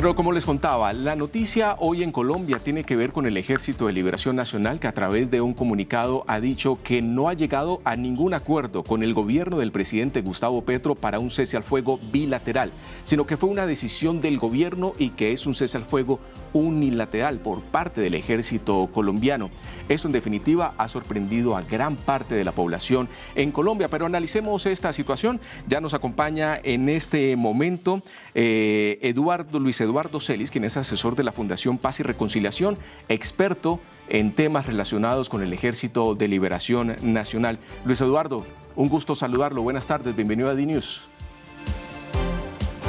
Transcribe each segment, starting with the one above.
Pero como les contaba, la noticia hoy en Colombia tiene que ver con el Ejército de Liberación Nacional, que a través de un comunicado ha dicho que no ha llegado a ningún acuerdo con el gobierno del presidente Gustavo Petro para un cese al fuego bilateral, sino que fue una decisión del gobierno y que es un cese al fuego unilateral por parte del ejército colombiano. Esto en definitiva ha sorprendido a gran parte de la población en Colombia, pero analicemos esta situación. Ya nos acompaña en este momento Luis Eduardo Celis, quien es asesor de la Fundación Paz y Reconciliación, experto en temas relacionados con el Ejército de Liberación Nacional. Luis Eduardo, un gusto saludarlo. Buenas tardes, bienvenido a DNews.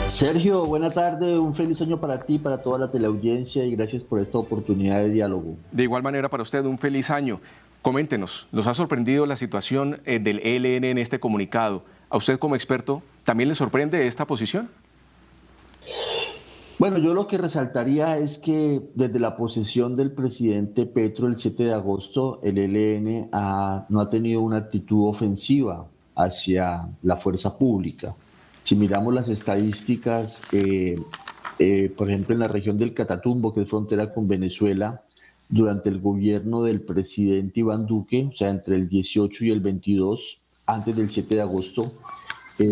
Sergio, buena tarde, un feliz año para ti, para toda la teleaudiencia y gracias por esta oportunidad de diálogo. De igual manera para usted, un feliz año. Coméntenos, ¿nos ha sorprendido la situación del ELN en este comunicado? ¿A usted como experto también le sorprende esta posición? Bueno, yo lo que resaltaría es que desde la posesión del presidente Petro el 7 de agosto, el ELN no ha tenido una actitud ofensiva hacia la fuerza pública. Si miramos las estadísticas, por ejemplo, en la región del Catatumbo, que es frontera con Venezuela, durante el gobierno del presidente Iván Duque, o sea, entre el 18 y el 22, antes del 7 de agosto,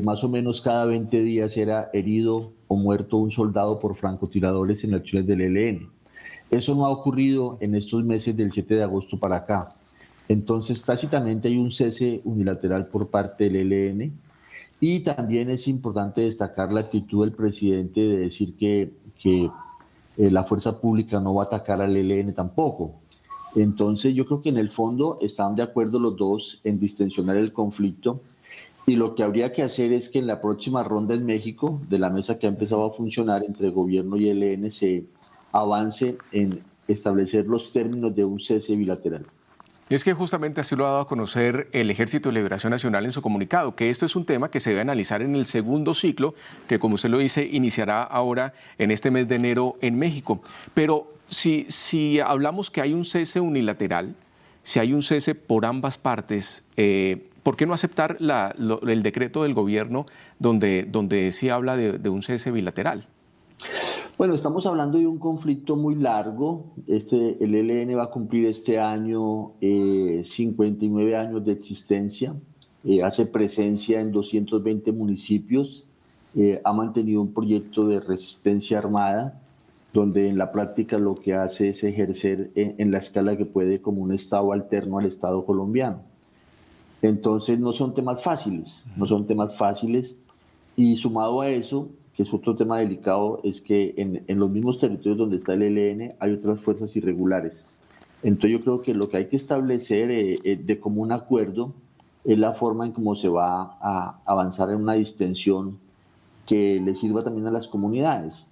más o menos cada 20 días era herido o muerto un soldado por francotiradores en acciones del ELN. Eso no ha ocurrido en estos meses del 7 de agosto para acá. Entonces, tácitamente hay un cese unilateral por parte del ELN y también es importante destacar la actitud del presidente de decir que la fuerza pública no va a atacar al ELN tampoco. Entonces, yo creo que en el fondo están de acuerdo los dos en distensionar el conflicto. Y lo que habría que hacer es que en la próxima ronda en México, de la mesa que ha empezado a funcionar entre el gobierno y el ELN, se avance en establecer los términos de un cese bilateral. Y es que justamente así lo ha dado a conocer el Ejército de Liberación Nacional en su comunicado, que esto es un tema que se debe analizar en el segundo ciclo, que como usted lo dice, iniciará ahora en este mes de enero en México. Pero si hablamos que hay un cese unilateral, si hay un cese por ambas partes, ¿por qué no aceptar el decreto del gobierno donde sí habla de un cese bilateral? Bueno, estamos hablando de un conflicto muy largo. El ELN va a cumplir este año 59 años de existencia. Hace presencia en 220 municipios. Ha mantenido un proyecto de resistencia armada, donde en la práctica lo que hace es ejercer en la escala que puede como un Estado alterno al Estado colombiano. Entonces no son temas fáciles, no son temas fáciles. Y sumado a eso, que es otro tema delicado, es que en los mismos territorios donde está el ELN hay otras fuerzas irregulares. Entonces yo creo que lo que hay que establecer de común acuerdo es la forma en cómo se va a avanzar en una distensión que le sirva también a las comunidades.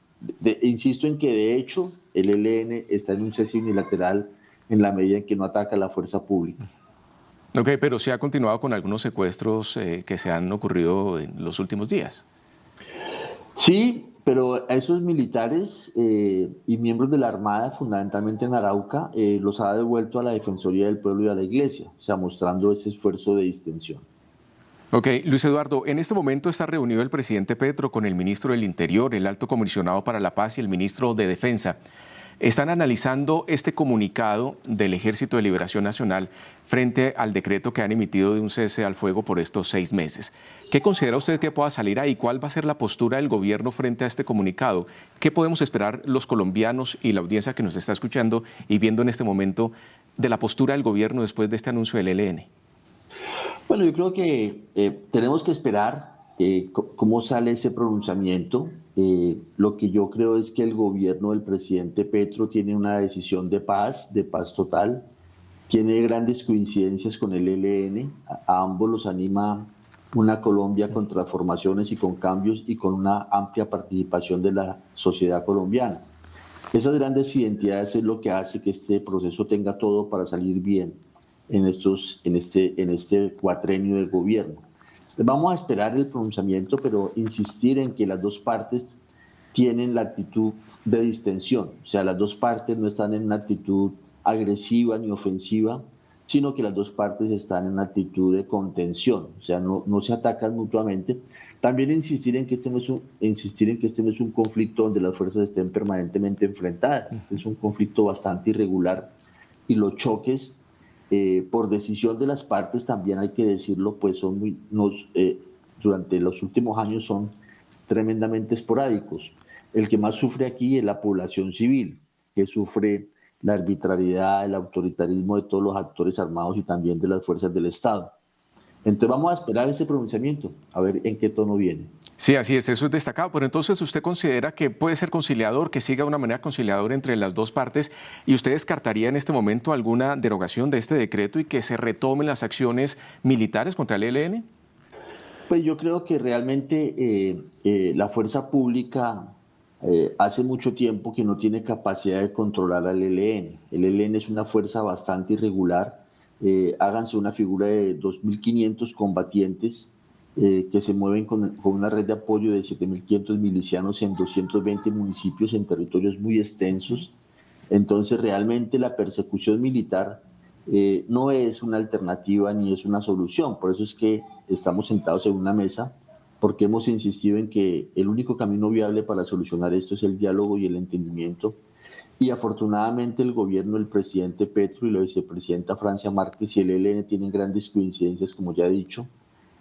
Insisto en que de hecho el ELN está en un cese unilateral en la medida en que no ataca a la fuerza pública. Ok, pero sí ha continuado con algunos secuestros que se han ocurrido en los últimos días. Sí, pero a esos militares y miembros de la Armada, fundamentalmente en Arauca, los ha devuelto a la Defensoría del Pueblo y a la Iglesia, o sea, mostrando ese esfuerzo de distensión. Ok, Luis Eduardo, en este momento está reunido el presidente Petro con el ministro del Interior, el alto comisionado para la paz y el ministro de Defensa. Están analizando este comunicado del Ejército de Liberación Nacional frente al decreto que han emitido de un cese al fuego por estos 6 meses. ¿Qué considera usted que pueda salir ahí? ¿Cuál va a ser la postura del gobierno frente a este comunicado? ¿Qué podemos esperar los colombianos y la audiencia que nos está escuchando y viendo en este momento de la postura del gobierno después de este anuncio del ELN? Bueno, yo creo que tenemos que esperar cómo sale ese pronunciamiento. Lo que yo creo es que el gobierno del presidente Petro tiene una decisión de paz total. Tiene grandes coincidencias con el ELN. A ambos los anima una Colombia con transformaciones y con cambios y con una amplia participación de la sociedad colombiana. Esas grandes identidades es lo que hace que este proceso tenga todo para salir bien en este cuatrenio del gobierno. Vamos a esperar el pronunciamiento, pero insistir en que las dos partes tienen la actitud de distensión. O sea, las dos partes no están en una actitud agresiva ni ofensiva, sino que las dos partes están en una actitud de contención. O sea, no se atacan mutuamente, También insistir en que este no es un conflicto donde las fuerzas estén permanentemente enfrentadas. Este es un conflicto bastante irregular y los choques por decisión de las partes, también hay que decirlo, pues durante los últimos años son tremendamente esporádicos. El que más sufre aquí es la población civil, que sufre la arbitrariedad, el autoritarismo de todos los actores armados y también de las fuerzas del Estado. Entonces vamos a esperar ese pronunciamiento, a ver en qué tono viene. Sí, así es, eso es destacado. Pero entonces usted considera que puede ser conciliador, que siga de una manera conciliadora entre las dos partes, y usted descartaría en este momento alguna derogación de este decreto y que se retomen las acciones militares contra el ELN? Pues yo creo que realmente la fuerza pública hace mucho tiempo que no tiene capacidad de controlar al ELN. El ELN es una fuerza bastante irregular. Háganse una figura de 2.500 combatientes que se mueven con una red de apoyo de 7.500 milicianos en 220 municipios en territorios muy extensos. Entonces realmente la persecución militar no es una alternativa ni es una solución. Por eso es que estamos sentados en una mesa, porque hemos insistido en que el único camino viable para solucionar esto es el diálogo y el entendimiento. Y afortunadamente el gobierno del presidente Petro y la vicepresidenta Francia Márquez y el ELN tienen grandes coincidencias, como ya he dicho,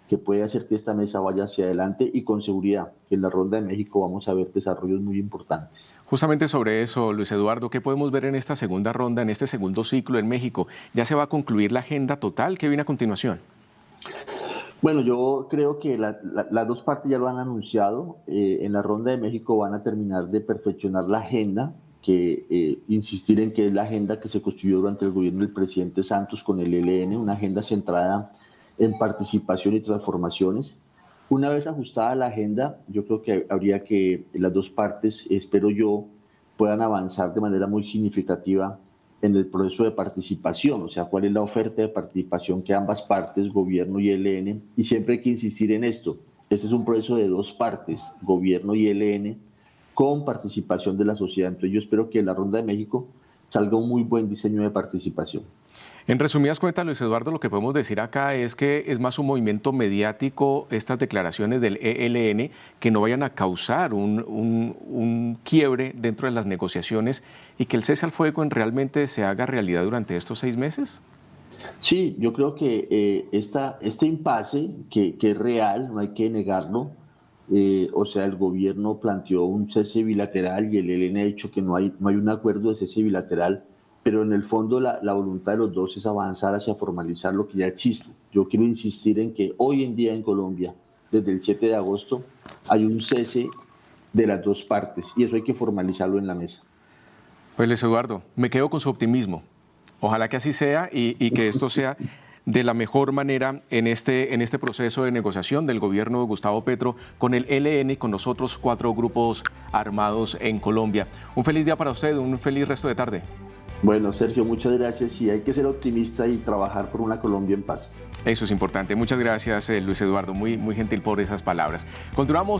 que puede hacer que esta mesa vaya hacia adelante y con seguridad que en la Ronda de México vamos a ver desarrollos muy importantes. Justamente sobre eso, Luis Eduardo, ¿qué podemos ver en esta segunda ronda, en este segundo ciclo en México? ¿Ya se va a concluir la agenda total? ¿Qué viene a continuación? Bueno, yo creo que las dos partes ya lo han anunciado. En la Ronda de México van a terminar de perfeccionar la agenda, que insistir en que es la agenda que se construyó durante el gobierno del presidente Santos con el ELN, una agenda centrada en participación y transformaciones. Una vez ajustada la agenda, yo creo que habría que las dos partes, espero yo, puedan avanzar de manera muy significativa en el proceso de participación, o sea, cuál es la oferta de participación que ambas partes, gobierno y ELN, y siempre hay que insistir en esto. Este es un proceso de dos partes, gobierno y ELN, con participación de la sociedad. Entonces yo espero que en la Ronda de México salga un muy buen diseño de participación. En resumidas cuentas, Luis Eduardo, lo que podemos decir acá es que es más un movimiento mediático estas declaraciones del ELN que no vayan a causar un quiebre dentro de las negociaciones y que el cese al fuego realmente se haga realidad durante estos 6 meses. Sí, yo creo que este impasse, que es real, no hay que negarlo, o sea, el gobierno planteó un cese bilateral y el ELN ha dicho que no hay un acuerdo de cese bilateral, pero en el fondo la voluntad de los dos es avanzar hacia formalizar lo que ya existe. Yo quiero insistir en que hoy en día en Colombia, desde el 7 de agosto, hay un cese de las dos partes y eso hay que formalizarlo en la mesa. Pues Luis Eduardo, me quedo con su optimismo. Ojalá que así sea y que esto sea de la mejor manera en este proceso de negociación del gobierno de Gustavo Petro con el ELN y con los otros 4 grupos armados en Colombia. Un feliz día para usted, un feliz resto de tarde. Bueno, Sergio, muchas gracias y hay que ser optimista y trabajar por una Colombia en paz. Eso es importante. Muchas gracias, Luis Eduardo. Muy gentil por esas palabras. Continuamos.